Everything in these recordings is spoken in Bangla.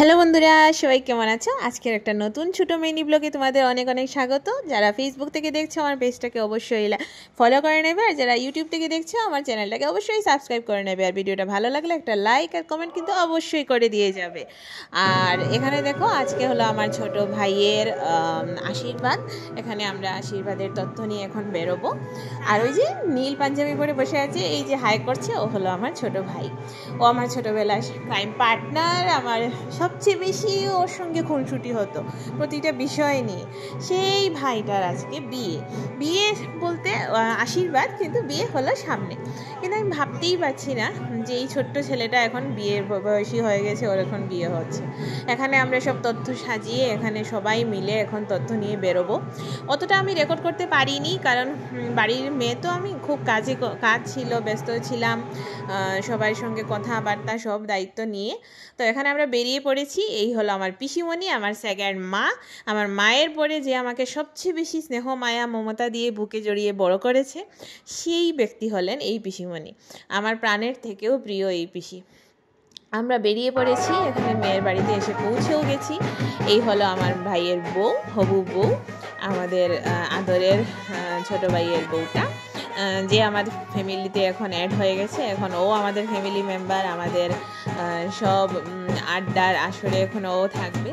হ্যালো বন্ধুরা, সবাই কেমন আছো? আজকের একটা নতুন ছোটো মিনি ব্লগে তোমাদের অনেক অনেক স্বাগত। যারা ফেসবুক থেকে দেখছো আমার পেজটাকে অবশ্যই ফলো করে নেবে, আর যারা ইউটিউব থেকে দেখছো আমার চ্যানেলটাকে অবশ্যই সাবস্ক্রাইব করে নেবে। আর ভিডিওটা ভালো লাগলে একটা লাইক আর কমেন্ট কিন্তু অবশ্যই করে দিয়ে যাবে। আর এখানে দেখো, আজকে হলো আমার ছোট ভাইয়ের আশীর্বাদ। এখানে আমরা আশীর্বাদের তথ্য নিয়ে এখন বেরোবো। আর ওই যে নীল পাঞ্জাবি পরে বসে আছে, এই যে হাই করছে, ও হলো আমার ছোট ভাই। ও আমার ছোটোবেলার ক্রাইম পার্টনার। আমার সবচেয়ে বেশি ওর সঙ্গে খুনসুটি হতো প্রতিটা বিষয় নিয়ে। সেই ভাইটার আজকে বিয়ে বলতে আশীর্বাদ, কিন্তু বিয়ে হলো সামনে। কিন্তু আমি ভাবতেই পারছি না যে এই ছোট্ট ছেলেটা এখন বিয়ের বয়সী হয়ে গেছে, ওর এখন বিয়ে হচ্ছে। এখানে আমরা সব তথ্য সাজিয়ে এখানে সবাই মিলে এখন তথ্য নিয়ে বেরোবো। অতটা আমি রেকর্ড করতে পারিনি, কারণ বাড়ির মেয়ে তো আমি, খুব কাজ ছিল, ব্যস্ত ছিলাম সবার সঙ্গে কথাবার্তা সব দায়িত্ব নিয়ে। তো এখানে আমরা বেরিয়ে পড়েছি। এই হলো আমার পিসিমণি, আমার সেকেন্ড মা। আমার মায়ের পরে যে আমাকে সবচেয়ে বেশি স্নেহ মায়া মমতা দিয়ে বুকে জড়িয়ে বড় করেছে, সেই ব্যক্তি হলেন এই পিসিমণি। আমার প্রাণের থেকেও প্রিয় এই পিসি। আমরা বেরিয়ে পড়েছি, এখানে মেয়ের বাড়িতে এসে পৌঁছেও গেছি। এই হলো আমার ভাইয়ের বউ, হবু বউ, আমাদের আদরের ছোট ভাইয়ের বউটা, যে আমাদের ফ্যামিলিতে এখন অ্যাড হয়ে গেছে। এখন ও আমাদের ফ্যামিলি মেম্বার, আমাদের সব আড্ডার আসরে এখন ও থাকবে।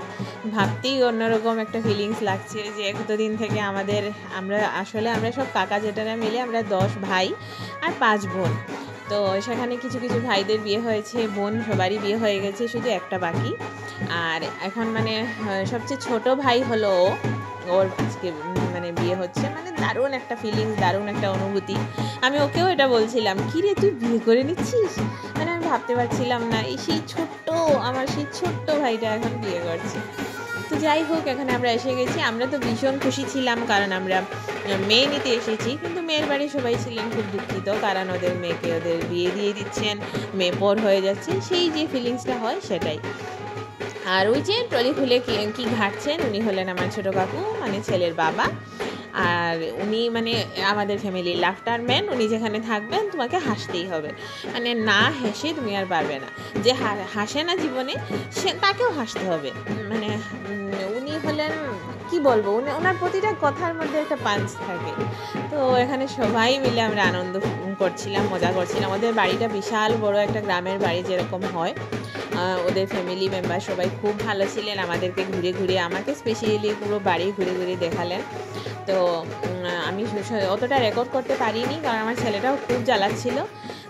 ভাবতেই অন্যরকম একটা ফিলিংস লাগছে যে এতদিন থেকে আমরা সব কাকা জেঠারা মিলে আমরা 10 ভাই আর 5 বোন। তো সেখানে কিছু কিছু ভাইদের বিয়ে হয়েছে, বোন সবারই বিয়ে হয়ে গেছে, শুধু একটা বাকি। আর এখন সবচেয়ে ছোট ভাই হলো ওর আজকে বিয়ে হচ্ছে। দারুণ একটা ফিলিংস, দারুণ একটা অনুভূতি। আমি ওকেও এটা বলছিলাম, কি রে তুই বিয়ে করে নিচ্ছিস? আমি ভাবতে পারছিলাম না আমার সেই ছোট্ট ভাইটা এখন বিয়ে করছে। তো যাই হোক, এখানে আমরা এসে গেছি। আমরা তো ভীষণ খুশি ছিলাম, কারণ আমরা মেয়ে নিতে এসেছি। কিন্তু মেয়ের বাড়ি সবাই ছিলেন খুব দুঃখিত, কারণ ওদের মেয়েকে ওদের বিয়ে দিয়ে দিচ্ছেন, মেয়ে পর হয়ে যাচ্ছে, সেই যে ফিলিংসটা হয় সেটাই। আর ওই যে ট্রলি খুলে কি ঘাটছেন, উনি হলেন আমার ছোট কাকু, ছেলের বাবা। আর উনি আমাদের ফ্যামিলির লাফটার ম্যান। উনি যেখানে থাকবেন তোমাকে হাসতেই হবে, না হেসে তুমি আর পারবে না। যে হাসে না জীবনে, তাকেও হাসতে হবে। উনি হলেন, কি বলবো, ওনার প্রতিটা কথার মধ্যে একটা পাঞ্চ থাকে। তো এখানে সবাই মিলে আমরা আনন্দ করছিলাম, মজা করছিলাম। ওদের বাড়িটা বিশাল বড় একটা গ্রামের বাড়ি যেরকম হয়। ওদের ফ্যামিলি মেম্বার সবাই খুব ভালো ছিলেন, আমাদেরকে আমাকে স্পেশালি পুরো বাড়ি ঘুরে ঘুরে দেখালেন। তো আমি অতটা রেকর্ড করতে পারিনি, কারণ আমার ছেলেটাও খুব জ্বালাচ্ছিল।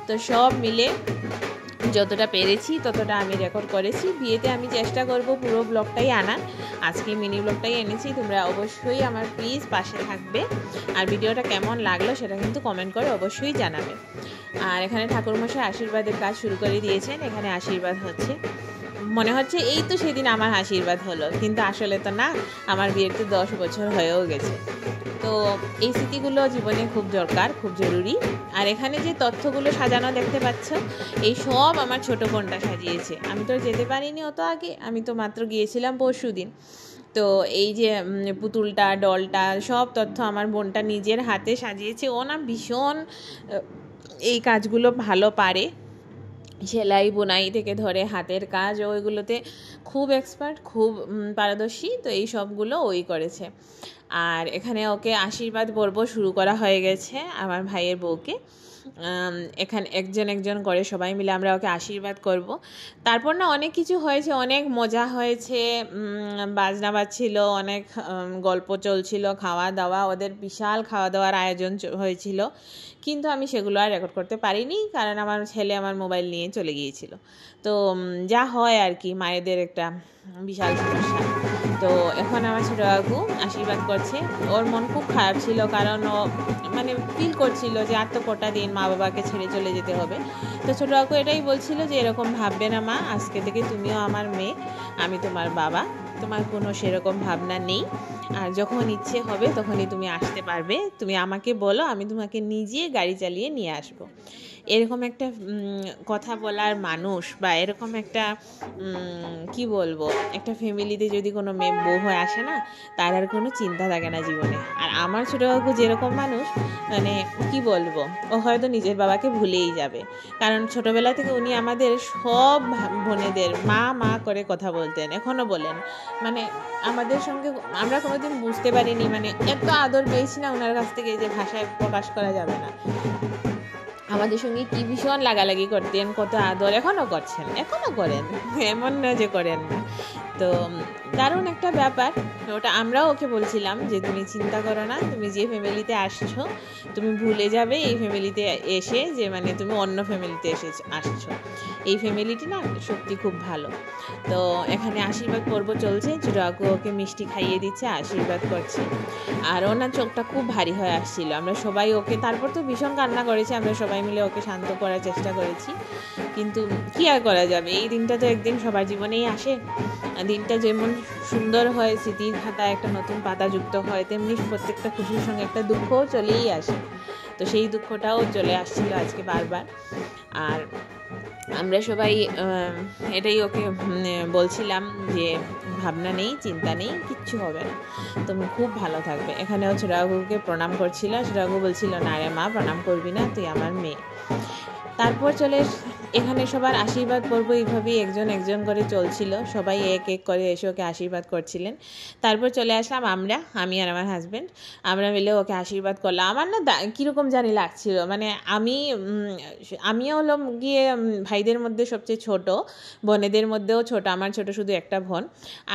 তো সব মিলে যতটা পেরেছি ততটা আমি রেকর্ড করেছি। বিয়েতে আমি চেষ্টা করব পুরো ব্লগটাই আনার। আজকে মিনি ব্লগটাই এনেছি। তোমরা অবশ্যই আমার প্লিজ পাশে থাকবে। আর ভিডিওটা কেমন লাগলো সেটা কিন্তু কমেন্ট করে অবশ্যই জানাবে। আর এখানে ঠাকুরমশাই আশীর্বাদের কাজ শুরু করে দিয়েছেন। এখানে আশীর্বাদ হচ্ছে, মনে হচ্ছে এই তো সেদিন আমার আশীর্বাদ হলো, কিন্তু আসলে তো না, আমার বিয়ের তো 10 বছর হয়েও গেছে। তো এই স্মৃতিগুলো জীবনে খুব দরকার, খুব জরুরি। আর এখানে যে তথ্যগুলো সাজানো দেখতে পাচ্ছ, এই সব আমার ছোটো বোনটা সাজিয়েছে। আমি তো যেতে পারিনি অত আগে, আমি তো মাত্র গিয়েছিলাম পরশুদিন। তো এই যে পুতুলটা, ডলটা, সব তথ্য আমার বোনটা নিজের হাতে সাজিয়েছে। ও না ভীষণ এই কাজগুলো ভালো পারে, সেলাই বোনাই থেকে ধরে হাতের কাজ, ওইগুলোতে খুব এক্সপার্ট, খুব পারদর্শী। তো এই সবগুলো ওই করেছে। আর এখানে ওকে আশীর্বাদ পর্ব শুরু করা হয়ে গেছে আমার ভাইয়ের বউকে। এখানে একজন করে সবাই মিলে আমরা ওকে আশীর্বাদ করব। তারপর না অনেক কিছু হয়েছে, অনেক মজা হয়েছে, বাজনা বাজছিল, অনেক গল্প চলছিল, খাওয়া দাওয়া, ওদের বিশাল খাওয়া দাওয়ার আয়োজন হয়েছিল। কিন্তু আমি সেগুলো আর রেকর্ড করতে পারিনি, কারণ আমার ছেলে আমার মোবাইল নিয়ে চলে গিয়েছিল। তো যা হয় আর কি, মায়েদের একটা বিশাল সমস্যা। তো এখন আমার ছোটো কাকু আশীর্বাদ করছে। ওর মন খুব খারাপ ছিল, কারণ ও ফিল করছিল যে আর তো কটা দিন মা বাবাকে ছেড়ে চলে যেতে হবে। তো ছোটো কাকু এটাই বলছিল যে এরকম ভাববে না মা, আজকে থেকে তুমিও আমার মেয়ে, আমি তোমার বাবা, তোমার কোনো সেরকম ভাবনা নেই। আর যখন ইচ্ছে হবে তখনই তুমি আসতে পারবে, তুমি আমাকে বলো, আমি তোমাকে নিজে গাড়ি চালিয়ে নিয়ে আসবো। এরকম একটা কথা বলার মানুষ বা এরকম একটা কি বলবো, একটা ফ্যামিলিতে যদি কোনো মেয়ে বউ হয়ে আসে না, তার আর কোনো চিন্তা থাকে না জীবনে। আর আমার ছোটো কাকু যেরকম মানুষ, মানে কি বলবো, ও হয়তো নিজের বাবাকে ভুলেই যাবে। কারণ ছোটোবেলা থেকে উনি আমাদের সব বোনেদের মা মা করে কথা বলতেন, এখনও বলেন। মানে আমাদের সঙ্গে আমরা কোনোদিন বুঝতে পারিনি, মানে এত আদর পেয়েছি না ওনার কাছ থেকে যে ভাষায় প্রকাশ করা যাবে না। আমাদের সঙ্গে কি ভীষণ লাগালাগি করতেন, কত আদর, এখনও করছেন, এখনও করেন, এমন না যে করেন না। তো দারুণ একটা ব্যাপার ওটা। আমরাও ওকে বলছিলাম যে তুমি চিন্তা করো না, তুমি যে ফ্যামিলিতে আসছো তুমি ভুলে যাবে এই ফ্যামিলিতে এসে যে মানে তুমি অন্য ফ্যামিলিতে আসছো। এই ফ্যামিলিটি না সত্যি খুব ভালো। তো এখানে আশীর্বাদ পর্ব চলছে, ছোটো কাকু ওকে মিষ্টি খাইয়ে দিচ্ছে, আশীর্বাদ করছে। আর ওনার চোখটা খুব ভারী হয়ে আসছিল। আমরা সবাই ওকে, তারপর তো ভীষণ কান্না করেছি, আমরা সবাই মিলে ওকে শান্ত করার চেষ্টা করেছি। কিন্তু কি আর করা যাবে, এই দিনটা তো একদিন সবার জীবনেই আসে। দিনটা যেমন সুন্দর হয়, স্মৃতির খাতায় একটা নতুন পাতা যুক্ত হয়, তেমনি প্রত্যেকটা খুশির সঙ্গে একটা দুঃখও চলেই আসে। তো সেই দুঃখটাও চলে আসছিল আজকে বারবার। আর আমরা সবাই এটাই ওকে বলছিলাম যে ভাবনা নেই, চিন্তা নেই, কিচ্ছু হবে না, তুমি খুব ভালো থাকবে। এখানেও ছোটো কাকুকে প্রণাম করছিল, ছোটো কাকু বলছিল না রে মা, প্রণাম করবি না, তুই আমার মেয়ে। তারপর এখানে সবার আশীর্বাদ পর্ব এইভাবেই একজন একজন করে চলছিল, সবাই এক এক করে এসে ওকে আশীর্বাদ করছিলেন। তারপর চলে আসলাম আমি আর আমার হাজব্যান্ড, আমরা মিলে ওকে আশীর্বাদ করলাম। আমার না কীরকম জানি লাগছিল, মানে আমিও হলাম গিয়ে ভাইদের মধ্যে সবচেয়ে ছোট, বোনেদের মধ্যেও ছোট, আমার ছোট শুধু একটা বোন।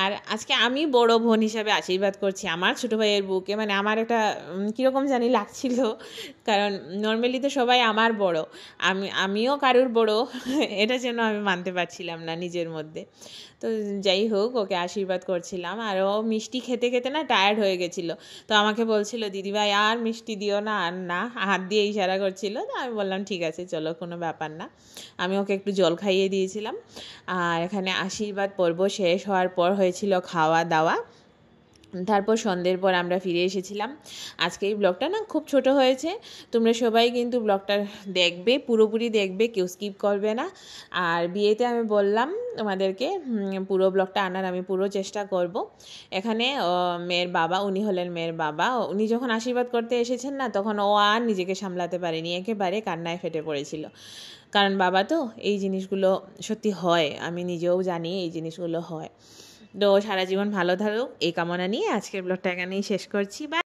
আর আজকে আমি বড় বোন হিসাবে আশীর্বাদ করছি আমার ছোটো ভাইয়ের বউকে। মানে আমার একটা কীরকম জানি লাগছিল, কারণ নর্মালি তো সবাই আমার বড়, আমিও কারুর বড়, এটা যেন আমি মানতে পারছিলাম না নিজের মধ্যে। তো যাই হোক, ওকে আশীর্বাদ করছিলাম। আর ও মিষ্টি খেতে খেতে না টায়ার্ড হয়ে গেছিলো। তো আমাকে বলছিল দিদিভাই আর মিষ্টি দিও না, আর না, হাত দিয়ে ইশারা করছিল। তো আমি বললাম ঠিক আছে চলো, কোনো ব্যাপার না। আমি ওকে একটু জল খাইয়ে দিয়েছিলাম। আর এখানে আশীর্বাদ পর্ব শেষ হওয়ার পর হয়েছিল খাওয়া দাওয়া। তারপর সন্ধ্যের পর আমরা ফিরে এসেছিলাম। আজকে এই ব্লগটা না খুব ছোট হয়েছে, তোমরা সবাই কিন্তু ব্লগটা দেখবে, পুরোপুরি দেখবে, কেউ স্কিপ করবে না। আর বিয়েতে আমি বললাম তোমাদেরকে পুরো ব্লগটা আনার আমি পুরো চেষ্টা করব। এখানে মেয়ের বাবা, উনি হলেন মেয়ের বাবা, উনি যখন আশীর্বাদ করতে এসেছেন না, তখন ও আর নিজেকে সামলাতে পারেনি, একেবারে কান্নায় ফেটে পড়েছিল। কারণ বাবা তো, এই জিনিসগুলো সত্যি হয়, আমি নিজেও জানি এই জিনিসগুলো হয়। তো সারা জীবন ভালো থাকুক এই কামনা নিয়ে আজকের ব্লগটা এখানেই শেষ করছি। বাই।